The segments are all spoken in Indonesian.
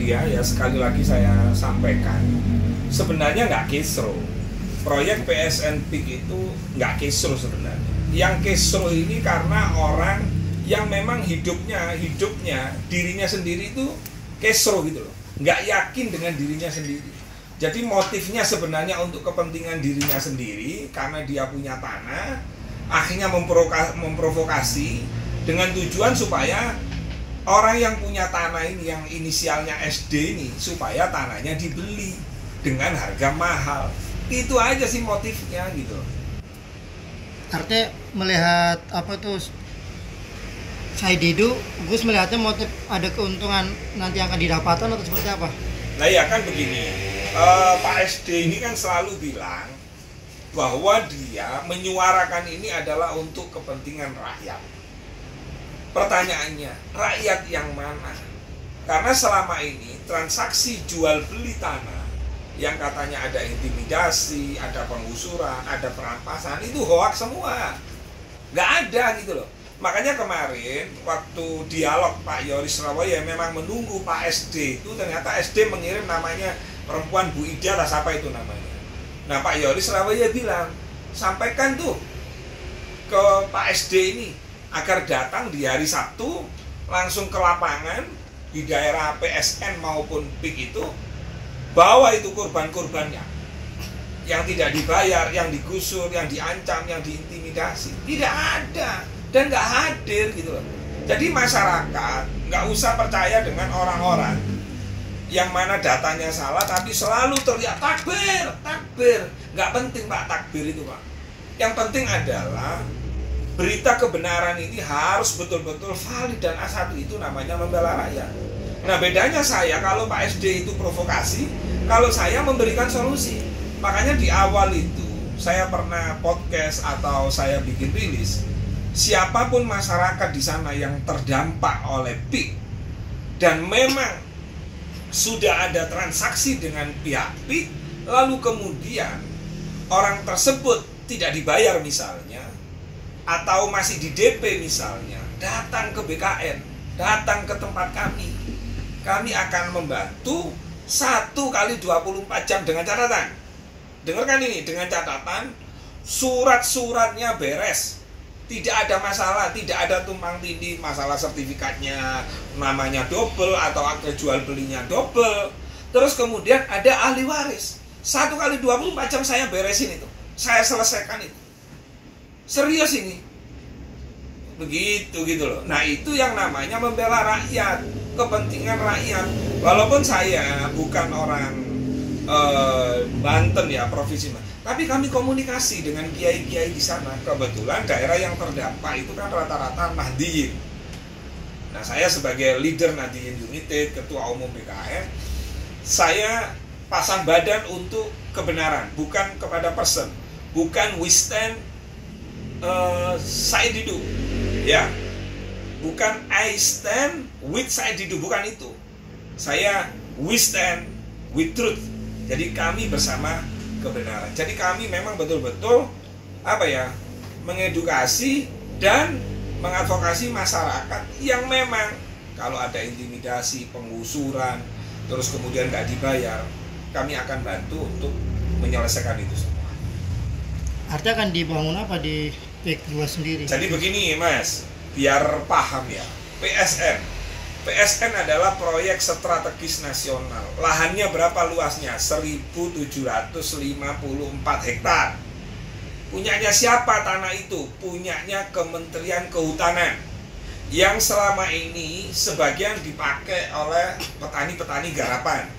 media ya, sekali lagi saya sampaikan, sebenarnya nggak kisruh. Proyek PSN PIK itu nggak kisruh sebenarnya. Yang kisruh ini karena orang yang memang hidupnya dirinya sendiri itu kisruh gitu loh, nggak yakin dengan dirinya sendiri. Jadi motifnya sebenarnya untuk kepentingan dirinya sendiri karena dia punya tanah, akhirnya memprovokasi dengan tujuan supaya orang yang punya tanah ini, yang inisialnya SD ini, supaya tanahnya dibeli dengan harga mahal. Itu aja sih motifnya gitu. Artinya melihat apa tuh Saididu, Gus melihatnya motif ada keuntungan nanti yang akan didapatkan atau seperti apa? Nah ya kan begini, Pak SD ini kan selalu bilang bahwa dia menyuarakan ini adalah untuk kepentingan rakyat. Pertanyaannya, rakyat yang mana? Karena selama ini transaksi jual beli tanah yang katanya ada intimidasi, ada penggusuran, ada perampasan, itu hoaks semua. Nggak ada gitu loh. Makanya kemarin waktu dialog Pak Yoris Rawoya memang menunggu Pak SD itu, ternyata SD mengirim namanya perempuan Bu Ida lah, siapa itu namanya. Nah Pak Yoris Rawoya bilang, sampaikan tuh ke Pak SD ini agar datang di hari Sabtu langsung ke lapangan di daerah PSN maupun PIK itu, bawa itu korban-korbannya yang tidak dibayar, yang digusur, yang diancam, yang diintimidasi. Tidak ada dan nggak hadir gitu loh. Jadi masyarakat nggak usah percaya dengan orang-orang yang mana datanya salah tapi selalu teriak takbir, takbir. Nggak penting Pak takbir itu Pak. Yang penting adalah berita kebenaran ini harus betul-betul valid, dan A1 itu namanya membela rakyat. Nah bedanya saya, kalau Pak SD itu provokasi, kalau saya memberikan solusi. Makanya di awal itu saya pernah podcast atau saya bikin rilis, siapapun masyarakat di sana yang terdampak oleh PIK dan memang sudah ada transaksi dengan pihak PIK, lalu kemudian orang tersebut tidak dibayar misalnya, atau masih di DP misalnya, datang ke BKN, datang ke tempat kami. Kami akan membantu 1 kali 24 jam dengan catatan. Dengarkan ini, dengan catatan surat-suratnya beres. Tidak ada masalah, tidak ada tumpang tindih, masalah sertifikatnya namanya double atau akte jual belinya double. Terus kemudian ada ahli waris. 1 kali 24 jam saya beresin itu. Saya selesaikan itu. Serius ini. Begitu gitu loh. Nah, itu yang namanya membela rakyat, kepentingan rakyat. Walaupun saya bukan orang Banten ya, provinsi, tapi kami komunikasi dengan kiai-kiai di sana. Kebetulan daerah yang terdampak itu kan rata-rata Nahdliyin. Nah, saya sebagai leader Nahdliyin United, ketua umum BKN, saya pasang badan untuk kebenaran, bukan kepada person, bukan we stand Saididu, ya, bukan I stand with Saididu, bukan itu. Saya we stand with truth. Jadi kami bersama kebenaran. Jadi kami memang betul-betul mengedukasi dan mengadvokasi masyarakat yang memang kalau ada intimidasi, penggusuran, terus kemudian nggak dibayar, kami akan bantu untuk menyelesaikan itu semua. Artinya akan dibangun apa di PIK 2 sendiri? Jadi begini Mas, biar paham ya. PSN adalah proyek strategis nasional. Lahannya berapa luasnya? 1.754 hektar. Punyanya siapa tanah itu? Punyanya Kementerian Kehutanan, yang selama ini sebagian dipakai oleh petani-petani garapan,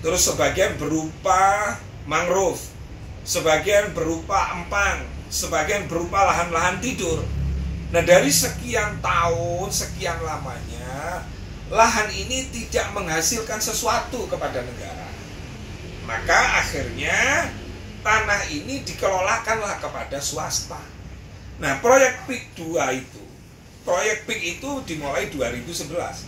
terus sebagian berupa mangrove, sebagian berupa empang, sebagian berupa lahan-lahan tidur. Nah, dari sekian tahun, sekian lamanya, lahan ini tidak menghasilkan sesuatu kepada negara. Maka akhirnya tanah ini dikelolakanlah kepada swasta. Nah, proyek PIK 2 itu dimulai 2011.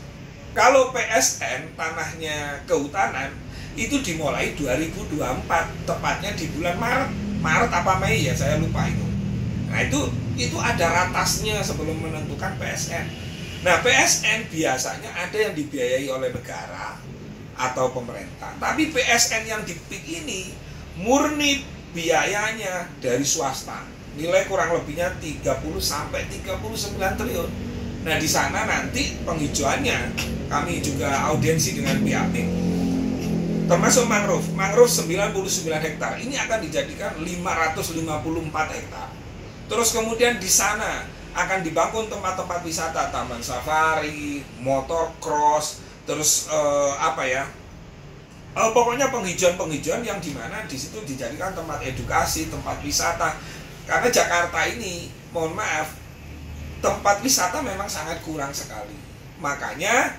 Kalau PSN, tanahnya kehutanan, itu dimulai 2024, tepatnya di bulan Maret apa Mei ya, saya lupa itu. Nah, itu ada ratasnya sebelum menentukan PSN. Nah, PSN biasanya ada yang dibiayai oleh negara, atau pemerintah. Tapi PSN yang di PIK ini murni biayanya dari swasta. Nilai kurang lebihnya 30 sampai 39 triliun. Nah, di sana nanti penghijauannya kami juga audiensi dengan pihak PIK. Termasuk mangrove. Mangrove 99 hektar. Ini akan dijadikan 554 hektar. Terus kemudian di sana akan dibangun tempat-tempat wisata, taman safari, motocross, terus pokoknya penghijauan-penghijauan yang dimana di situ dijadikan tempat edukasi, tempat wisata. Karena Jakarta ini, mohon maaf, tempat wisata memang sangat kurang sekali. Makanya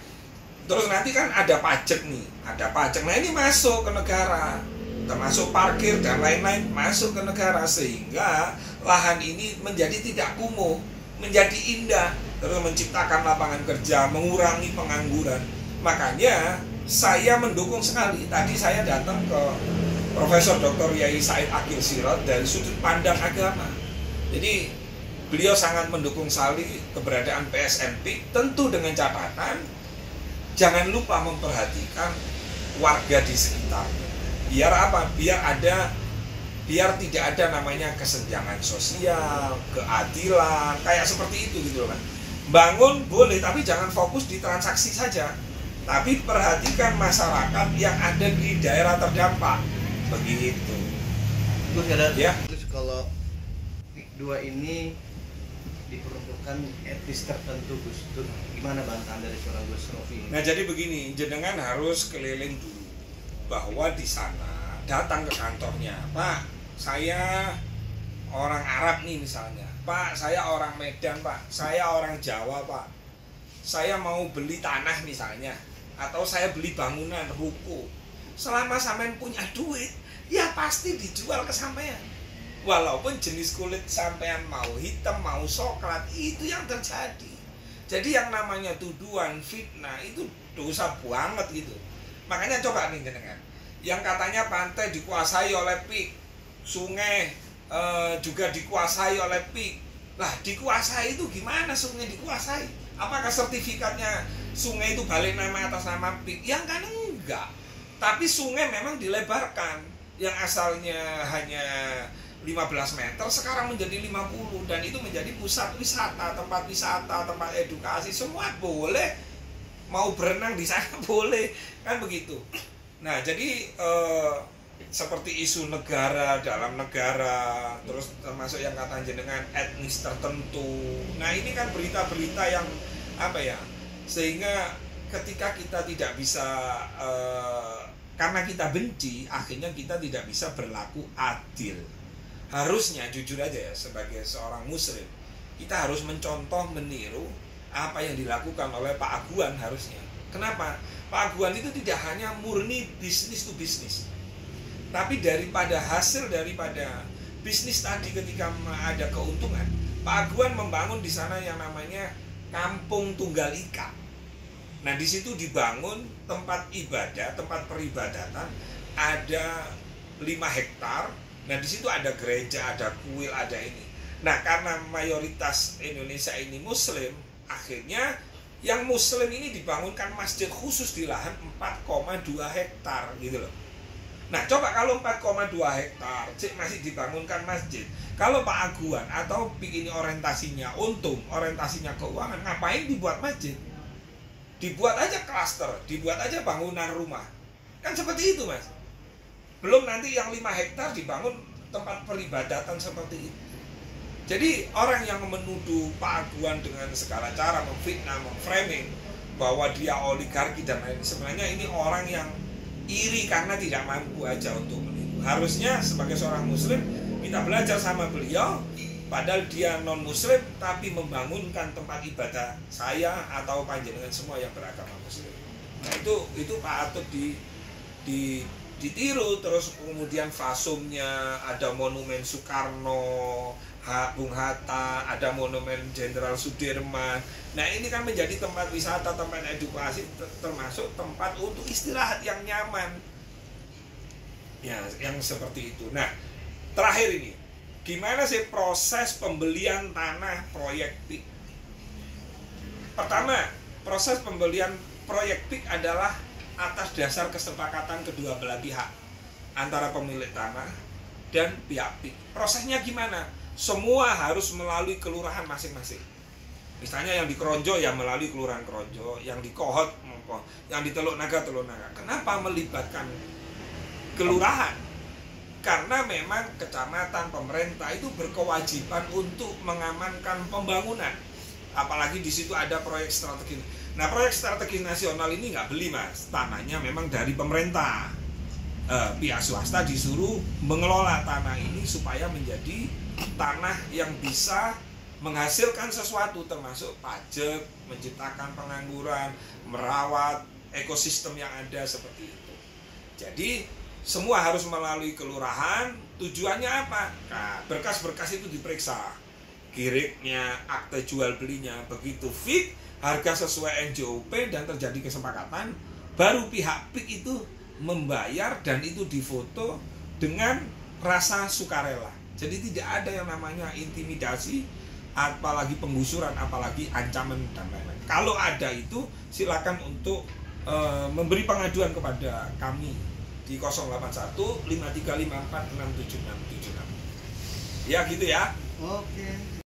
terus nanti kan ada pajak nih, ada pajak. Nah, ini masuk ke negara, termasuk parkir dan lain-lain masuk ke negara, sehingga lahan ini menjadi tidak kumuh, menjadi indah, terus menciptakan lapangan kerja, mengurangi pengangguran. Makanya saya mendukung sekali. Tadi saya datang ke Profesor Dr. Yai Said Akil Sirot dari sudut pandang agama. Jadi beliau sangat mendukung sekali keberadaan PSN PIK, tentu dengan catatan jangan lupa memperhatikan warga di sekitarnya. Biar apa? Biar tidak ada namanya kesenjangan sosial, keadilan, kayak seperti itu gitu loh kan. Bangun boleh, tapi jangan fokus di transaksi saja. Tapi perhatikan masyarakat yang ada di daerah terdampak. Begitu. Gus, ada ya. Terus kalau PIK 2 ini diperuntukkan etnis tertentu, Gus, itu gimana bantahan dari seorang Gus Novi? Nah, jadi begini, jenengan harus keliling dulu bahwa di sana datang ke kantornya, Pak, saya orang Arab nih misalnya, Pak, saya orang Medan, Pak, saya orang Jawa, Pak, saya mau beli tanah misalnya, atau saya beli bangunan, ruko. Selama sampean punya duit, ya pasti dijual ke sampean. Walaupun jenis kulit sampean mau hitam, mau coklat, itu yang terjadi. Jadi yang namanya tuduhan, fitnah, itu dosa banget gitu. Makanya coba nih jenengan, yang katanya pantai dikuasai oleh PIK, sungai juga dikuasai oleh PIK. Lah, dikuasai itu gimana sungai dikuasai? Apakah sertifikatnya sungai itu balik nama atas nama PIK? Yang kan enggak. Tapi sungai memang dilebarkan. Yang asalnya hanya 15 meter sekarang menjadi 50, dan itu menjadi pusat wisata, tempat edukasi, semua boleh. Mau berenang di sana boleh, kan begitu. Nah, jadi seperti isu negara dalam negara, terus termasuk yang kata jenengan etnis tertentu. Nah, ini kan berita-berita yang sehingga ketika kita tidak bisa karena kita benci, akhirnya kita tidak bisa berlaku adil. Harusnya jujur aja ya, sebagai seorang muslim, kita harus mencontoh, meniru apa yang dilakukan oleh Pak Aguan harusnya. Kenapa? Pak Aguan itu tidak hanya murni bisnis to bisnis, tapi daripada hasil daripada bisnis tadi ketika ada keuntungan, Pak Aguan membangun di sana yang namanya Kampung Tunggal Ika. Nah, di situ dibangun tempat ibadah, tempat peribadatan, ada 5 hektar. Nah, di situ ada gereja, ada kuil, ada ini. Nah, karena mayoritas Indonesia ini muslim, akhirnya yang muslim ini dibangunkan masjid khusus di lahan 4,2 hektar gitu loh. Nah, coba kalau 4,2 hektar masih dibangunkan masjid. Kalau Pak Aguan atau PIK ini orientasinya untung, orientasinya keuangan, ngapain dibuat masjid? Dibuat aja klaster, dibuat aja bangunan rumah. Kan seperti itu, Mas. Belum nanti yang 5 hektar dibangun tempat peribadatan seperti itu. Jadi orang yang menuduh Pak Aguan dengan segala cara, memfitnah, memframing bahwa dia oligarki dan lain, sebenarnya ini orang yang iri karena tidak mampu aja untuk meniru. Harusnya sebagai seorang muslim kita belajar sama beliau, padahal dia non muslim tapi membangunkan tempat ibadah saya atau panjenengan semua yang beragama muslim. Nah, itu patut ditiru. Terus kemudian fasumnya ada monumen Soekarno, Bung Hatta, ada monumen Jenderal Sudirman. Nah, ini kan menjadi tempat wisata, tempat edukasi, termasuk tempat untuk istirahat yang nyaman. Ya, yang seperti itu. Nah, terakhir ini, gimana sih proses pembelian tanah proyek PIK? Pertama, proses pembelian proyek PIK adalah atas dasar kesepakatan kedua belah pihak antara pemilik tanah dan pihak PIK. Prosesnya gimana? Semua harus melalui kelurahan masing-masing. Misalnya yang di Kronjo ya melalui kelurahan Kronjo, yang di Kohot, yang di Teluk Naga. Kenapa melibatkan kelurahan? Karena memang kecamatan, pemerintah itu berkewajiban untuk mengamankan pembangunan. Apalagi di situ ada proyek strategis. Nah, proyek strategis nasional ini nggak beli, Mas. Tanahnya memang dari pemerintah. Pihak swasta disuruh mengelola tanah ini supaya menjadi tanah yang bisa menghasilkan sesuatu, termasuk pajak, menciptakan pengangguran, merawat ekosistem yang ada seperti itu. Jadi semua harus melalui kelurahan. Tujuannya apa? Nah, berkas-berkas itu diperiksa, kiriknya, akte jual belinya, begitu fit, harga sesuai NJOP dan terjadi kesepakatan, baru pihak PIK itu membayar dan itu difoto dengan rasa sukarela. Jadi tidak ada yang namanya intimidasi, apalagi penggusuran, apalagi ancaman dan lain-lain. Kalau ada itu silakan untuk memberi pengaduan kepada kami di 081 5354 67676. Ya gitu ya. Oke.